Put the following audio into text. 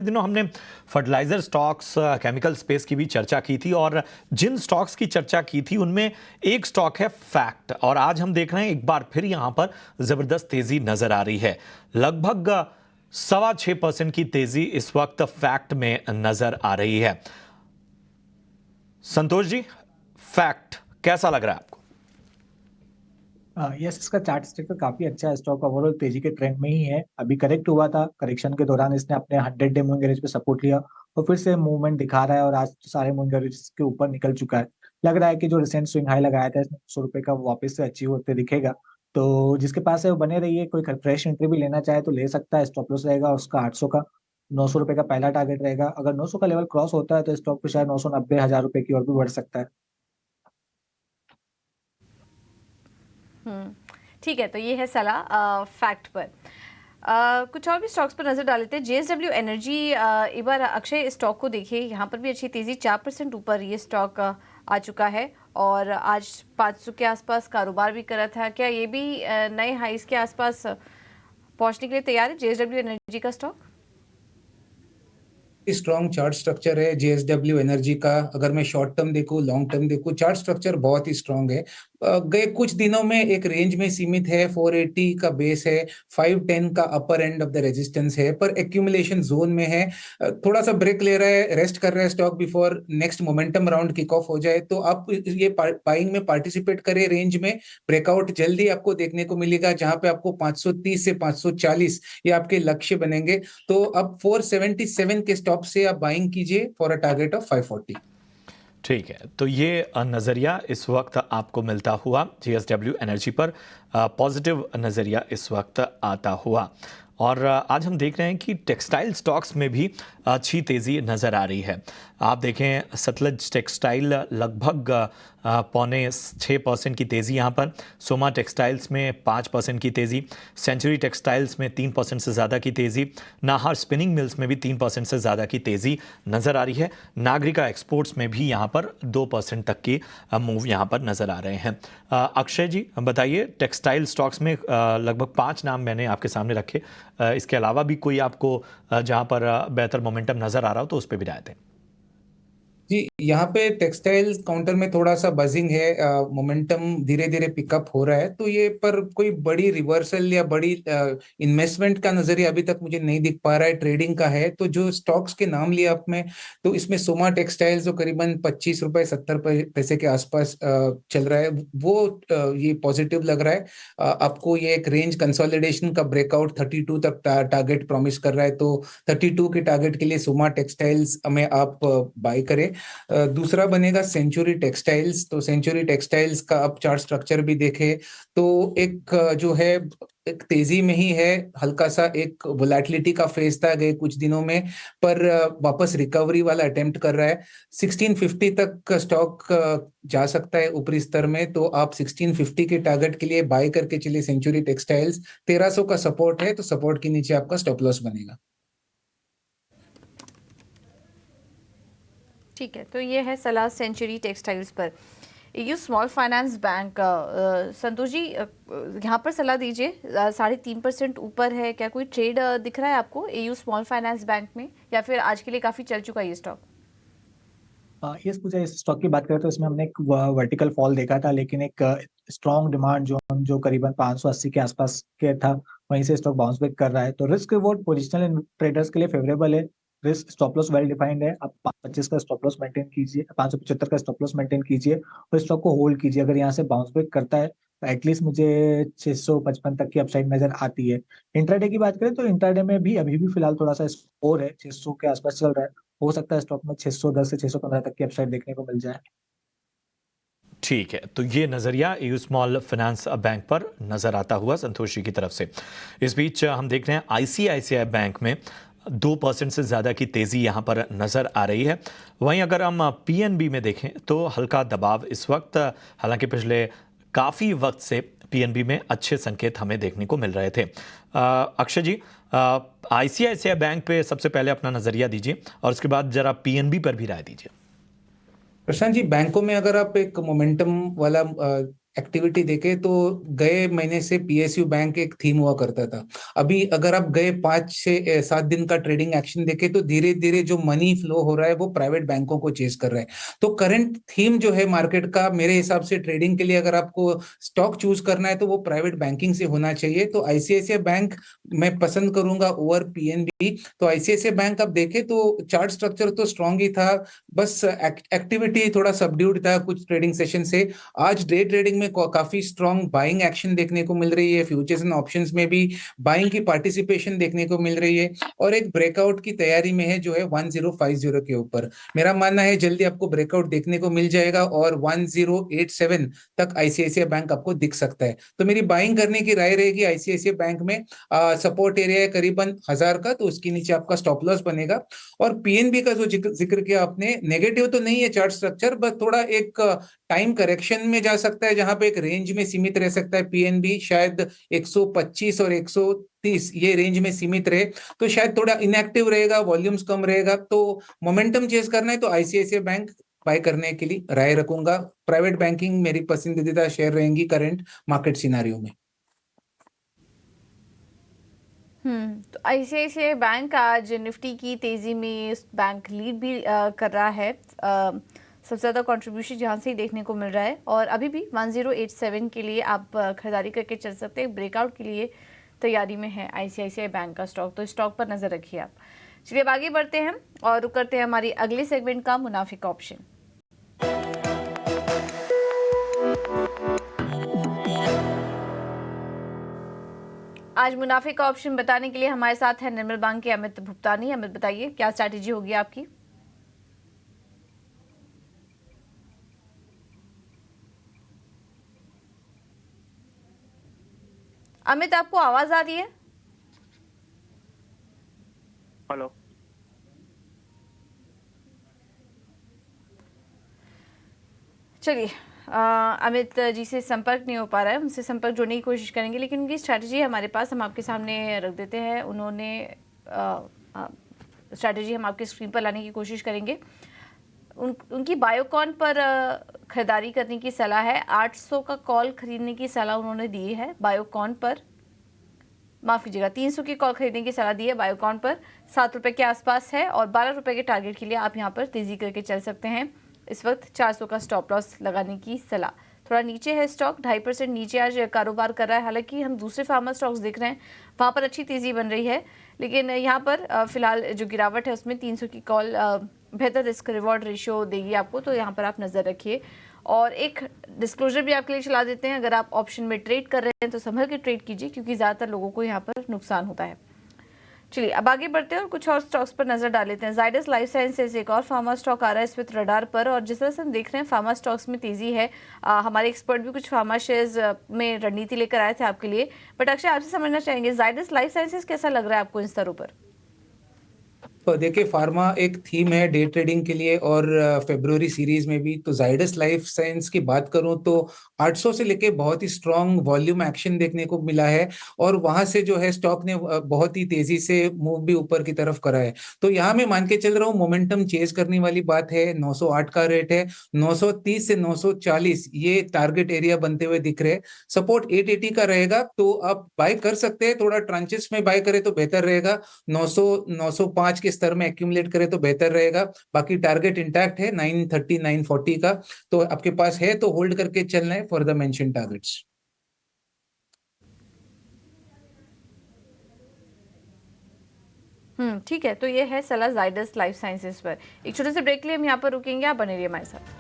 दिनों हमने fertiliser stocks, chemical space की भी चर्चा की थी और जिन स्टॉक्स की चर्चा की थी उनमें एक स्टॉक है फैक्ट। और आज हम देख रहे हैं एक बार फिर यहां पर जबरदस्त तेजी नजर आ रही है। लगभग 6.25% की तेजी इस वक्त फैक्ट में नजर आ रही है। संतोष जी, फैक्ट कैसा लग रहा है आपको? यस, इसका चार्ट स्ट्रक्चर काफी अच्छा है। स्टॉक ओवरऑल तेजी के ट्रेंड में ही है। अभी करेक्ट हुआ था, करेक्शन के दौरान इसने अपने 100 डे मूविंग एवरेज पे सपोर्ट लिया और फिर से मूवमेंट दिखा रहा है और आज तो सारे मूविंग एवरेज के ऊपर निकल चुका है। लग रहा है कि जो रिसेंट स्विंग हाई लगाया था इसने 100 रुपए का, वापस से अचीव होते दिखेगा। तो जिसके पास है वो बने रहिए। कोई फ्रेश एंट्री भी लेना चाहे तो ले सकता है। स्टॉप लॉस रहेगा उसका 800 का। 900 रुपए का पहला टारगेट रहेगा। अगर 900 का लेवल क्रॉस होता है तो स्टॉक पे शायद 990, 1000 रुपए की और भी बढ़ सकता है। ठीक है, तो ये है सलाह फैक्ट पर। कुछ और भी स्टॉक्स पर नजर डाल लेते हैं। जेएसडब्ल्यू एनर्जी, एक बार अक्षय स्टॉक को देखिए, यहाँ पर भी अच्छी तेजी, 4% ऊपर ये स्टॉक आ चुका है और आज 500 के आसपास कारोबार भी कर रहा था। क्या ये भी नए हाईज के आसपास पहुंचने के लिए तैयार है जेएसडब्ल्यू एनर्जी का स्टॉक? स्ट्रॉन्ग चार्ट स्ट्रक्चर है जेएसडब्ल्यू एनर्जी का। अगर मैं शॉर्ट टर्म देखूं, लॉन्ग टर्म देखूं, चार्ट स्ट्रक्चर बहुत ही स्ट्रॉन्ग है। गए कुछ दिनों में एक रेंज में सीमित है। 480 का बेस है, 510 का अपर एंड ऑफ द रेजिस्टेंस है, पर एक्यूमुलेशन जोन में है। थोड़ा सा ब्रेक ले रहा है, रेस्ट कर रहा है stock before next momentum round kick off हो जाए। तो आप ये बाइंग में पार्टिसिपेट करें। रेंज में ब्रेकआउट जल्दी आपको देखने को मिलेगा, जहां पे आपको 530 से 540 ये आपके लक्ष्य बनेंगे। तो अब 477 के स्टॉप से आप बाइंग कीजिए फॉर अ टारगेट ऑफ 540। ठीक है, तो ये नज़रिया इस वक्त आपको मिलता हुआ जेएसडब्ल्यू एनर्जी पर, पॉजिटिव नज़रिया इस वक्त आता हुआ। और आज हम देख रहे हैं कि टेक्सटाइल स्टॉक्स में भी अच्छी तेज़ी नज़र आ रही है। आप देखें सतलज टेक्सटाइल लगभग 5.6% की तेज़ी यहाँ पर, सोमा टेक्सटाइल्स में 5% की तेज़ी, सेंचुरी टेक्सटाइल्स में 3% से ज़्यादा की तेज़ी, नाहर स्पिनिंग मिल्स में भी 3% से ज़्यादा की तेज़ी नज़र आ रही है। नागरिका एक्सपोर्ट्स में भी यहाँ पर 2% तक की मूव यहाँ पर नज़र आ रहे हैं। अक्षय जी बताइए, टेक्सटाइल स्टॉक्स में लगभग 5 नाम मैंने आपके सामने रखे, इसके अलावा भी कोई आपको जहाँ पर बेहतर मोमेंटम नज़र आ रहा हो तो उस पर भी राय दें। जी, यहाँ पे टेक्सटाइल काउंटर में थोड़ा सा बजिंग है। मोमेंटम धीरे धीरे पिकअप हो रहा है, तो ये पर कोई बड़ी रिवर्सल या बड़ी इन्वेस्टमेंट का नजरिया अभी तक मुझे नहीं दिख पा रहा है। ट्रेडिंग का है। तो जो स्टॉक्स के नाम लिए आपने, तो इसमें सोमा टेक्सटाइल्स जो करीबन 25 रुपए 70 पैसे के आसपास चल रहा है, वो ये पॉजिटिव लग रहा है। आपको ये एक रेंज कंसोलिडेशन का ब्रेकआउट 32 तक टारगेट प्रॉमिस कर रहा है। तो 32 के टारगेट के लिए सोमा टेक्सटाइल्स में आप बाय करें। दूसरा बनेगा सेंचुरी टेक्सटाइल्स। तो सेंचुरी टेक्सटाइल्स का आप चार्ट स्ट्रक्चर भी देखें तो एक जो है एक तेजी में ही है। हल्का सा एक वोलेटिलिटी का फेज था गए कुछ दिनों में, पर वापस रिकवरी वाला अटेम्प्ट कर रहा है। 1650 तक का स्टॉक जा सकता है ऊपरी स्तर में। तो आप 1650 के टारगेट के लिए बाय करके चलिए सेंचुरी टेक्सटाइल्स। 1300 का सपोर्ट है, तो सपोर्ट के नीचे आपका स्टॉप लॉस बनेगा। ठीक है, तो ये है सलाह सेंचुरी टेक्सटाइल्स पर। AU small finance bank, Santosh ji यहाँ पर सलाह दीजिए। 3.5% ऊपर है, क्या कोई ट्रेड दिख रहा है आपको एयू स्मॉल फाइनेंस बैंक में, या फिर आज के लिए काफी चल चुका है ये स्टॉक? यस, मुझे इस स्टॉक की बात करें तो इसमें हमने एक वर्टिकल फॉल देखा था, लेकिन एक स्ट्रॉन्ग डिमांड जोन जो करीबन 580 के आसपास के था, वहीं से स्टॉक बाउंस बैक कर रहा है। तो रिस्क रिवॉर्ड पोजिशनल ट्रेडर्स के लिए फेवरेबल है। Risk stop loss well defined है। आप 525 का स्टॉप लॉस मेंटेन कीजिए, 575 का स्टॉप लॉस मेंटेन कीजिए और स्टॉक को होल्ड कीजिए। अगर यहाँ से बाउंस बैक करता है तो एटलीस्ट मुझे 655 तक की अपसाइड नजर आती है। इंट्राडे की बात करें तो इंट्राडे में भी अभी भी फिलहाल थोड़ा सा स्कोर है, 600 के आसपास चल रहा है। हो सकता है स्टॉक में 610 से 615 तक की अपसाइड देखने को मिल जाए। ठीक है, तो ये नज़रिया एयू स्मॉल फाइनेंस बैंक पर नज़र आता हुआ संतोष जी की तरफ से। इस बीच हम देख रहे हैं आईसीआईसीआई बैंक में 2% से ज़्यादा की तेज़ी यहाँ पर नज़र आ रही है। वहीं अगर हम पीएनबी में देखें तो हल्का दबाव इस वक्त, हालांकि पिछले काफ़ी वक्त से पीएनबी में अच्छे संकेत हमें देखने को मिल रहे थे। अक्षय जी, आईसीआईसीआई बैंक पे सबसे पहले अपना नज़रिया दीजिए और उसके बाद ज़रा पीएनबी पर भी राय दीजिए। प्रशांत जी, बैंकों में अगर आप एक मोमेंटम वाला एक्टिविटी देखे तो गए महीने से पीएसयू बैंक एक थीम हुआ करता था। अभी अगर आप गए 5 से 7 दिन का ट्रेडिंग एक्शन देखे तो धीरे धीरे जो मनी फ्लो हो रहा है वो प्राइवेट बैंकों को चेज कर रहा है। तो करंट थीम जो है मार्केट का, मेरे हिसाब से ट्रेडिंग के लिए अगर आपको स्टॉक चूज करना है तो वो प्राइवेट बैंकिंग से होना चाहिए। तो आईसीआईसीआई बैंक मैं पसंद करूंगा ओवर पीएनबी। तो आईसीआईसीआई बैंक आप देखें तो चार्ट स्ट्रक्चर तो स्ट्रांग ही था, बस एक्टिविटी थोड़ा सबड्यूड था कुछ ट्रेडिंग सेशन से। आज डे ट्रेडिंग में काफी स्ट्रांग बाइंग एक्शन देखने को मिल रही है, फ्यूचर्स एंड ऑप्शंस में भी बाइंग की पार्टिसिपेशन देखने को मिल रही है, और एक ब्रेकआउट की तैयारी में है जो है 1050 के ऊपर। मेरा मानना है जल्दी आपको ब्रेकआउट देखने को मिल जाएगा और 1087 तक आईसीआईसीआई बैंक आपको दिख सकता है। तो मेरी बाइंग करने की राय रहेगी आईसीआईसीआई बैंक में। सपोर्ट एरिया है करीबन 1000 का, तो उसके नीचे आपका स्टॉप लॉस बनेगा। और पीएनबी का जो जिक्र किया आपने, नेगेटिव तो नहीं है चार्ट स्ट्रक्चर, बस थोड़ा एक टाइम करेक्शन में जा सकता है, जहां पे एक रेंज में सीमित रह सकता है पीएनबी, शायद 125 और 130 ये रेंज में सीमित रहे तो शायद थोड़ा इनएक्टिव रहेगा, वॉल्यूम्स कम रहेगा। तो मोमेंटम चेज करना है तो आईसीआईसीआई बैंक बाय करने के लिए राय रखूंगा। प्राइवेट बैंकिंग मेरी पसंदीदा शेयर रहेंगी करंट मार्केट सिनारियो में। तो आईसीआईसीआई बैंक आज निफ्टी की तेजी में बैंक लीड भी कर रहा है। सबसे ज़्यादा कंट्रीब्यूशन यहाँ से ही देखने को मिल रहा है और अभी भी 1087 के लिए आप खरीदारी करके चल सकते हैं। ब्रेकआउट के लिए तैयारी में है आईसीआईसीआई बैंक का स्टॉक, तो स्टॉक पर नज़र रखिए आप। चलिए अब आगे बढ़ते हैं और रुक करते हैं हमारी अगले सेगमेंट का मुनाफे का ऑप्शन। आज मुनाफे का ऑप्शन बताने के लिए हमारे साथ है निर्मल बैंक के अमित भुगतानी। अमित, बताइए क्या स्ट्रैटेजी होगी आपकी? अमित, आपको आवाज आ रही है? हेलो। चलिए, अमित जी से संपर्क नहीं हो पा रहा है, उनसे संपर्क जोड़ने की कोशिश करेंगे, लेकिन उनकी स्ट्रैटेजी हमारे पास, हम आपके सामने रख देते हैं। उन्होंने स्ट्रैटेजी हम आपके स्क्रीन पर लाने की कोशिश करेंगे। उनकी बायोकॉन पर खरीदारी करने की सलाह है। 800 का कॉल खरीदने की सलाह उन्होंने दी है बायोकॉन पर। माफ़ कीजिएगा, 300 की कॉल खरीदने की सलाह दी है बायोकॉन पर। 7 रुपये के आसपास है और 12 रुपये के टारगेट के लिए आप यहाँ पर तेज़ी करके चल सकते हैं। इस वक्त 400 का स्टॉप लॉस लगाने की सलाह। थोड़ा नीचे है स्टॉक, 2.5% नीचे आज कारोबार कर रहा है। हालांकि हम दूसरे फार्मा स्टॉक्स देख रहे हैं, वहाँ पर अच्छी तेज़ी बन रही है, लेकिन यहाँ पर फिलहाल जो गिरावट है उसमें 300 की कॉल बेहतर रिस्क रिवॉर्ड रेशियो देगी आपको, तो यहाँ पर आप नज़र रखिए। और एक डिस्क्लोजर भी आपके लिए चला देते हैं, अगर आप ऑप्शन में ट्रेड कर रहे हैं तो संभल के ट्रेड कीजिए, क्योंकि ज़्यादातर लोगों को यहाँ पर नुकसान होता है। चलिए अब आगे बढ़ते हैं और कुछ और स्टॉक्स पर नजर डाल लेते हैं। जाइडस लाइफ साइंसेज एक और फार्मा स्टॉक आ रहा है इस वक्त रडार पर, और जिस तरह से हम देख रहे हैं फार्मा स्टॉक्स में तेजी है। हमारे एक्सपर्ट भी कुछ फार्मा शेयर्स में रणनीति लेकर आए थे आपके लिए, बट अक्षय आपसे समझना चाहेंगे जाइडस लाइफ साइंसेज कैसा लग रहा है आपको इन स्तरों पर? तो देखिए, फार्मा एक थीम है डे ट्रेडिंग के लिए, और फेब्रुवरी सीरीज में भी। तो जाइडस लाइफ साइंस की बात करूं तो 800 से लेके बहुत ही स्ट्रांग वॉल्यूम एक्शन देखने को मिला है, और वहां से जो है स्टॉक ने बहुत ही तेजी से मूव भी ऊपर की तरफ करा है। तो यहाँ मैं मान के चल रहा हूँ मोमेंटम चेज करने वाली बात है। 908 का रेट है, 930 से 940 ये टारगेट एरिया बनते हुए दिख रहे हैं। सपोर्ट 880 का रहेगा, तो आप बाय कर सकते हैं। थोड़ा ट्रांचेस में बाय करें तो बेहतर रहेगा। 900 905 के स्तर में एक्यूमुलेट करें तो बेहतर रहेगा। बाकी टारगेट इंटैक्ट है 930 940 का, तो आपके पास है तो होल्ड करके चलना है फॉर द मेंशन टारगेट्स। ठीक है, तो ये है सलाह जाइडस लाइफ साइंसेज पर। एक छोटे से ब्रेक के लिए हम यहाँ पर रुकेंगे, आप बने रहिए हमारे साथ।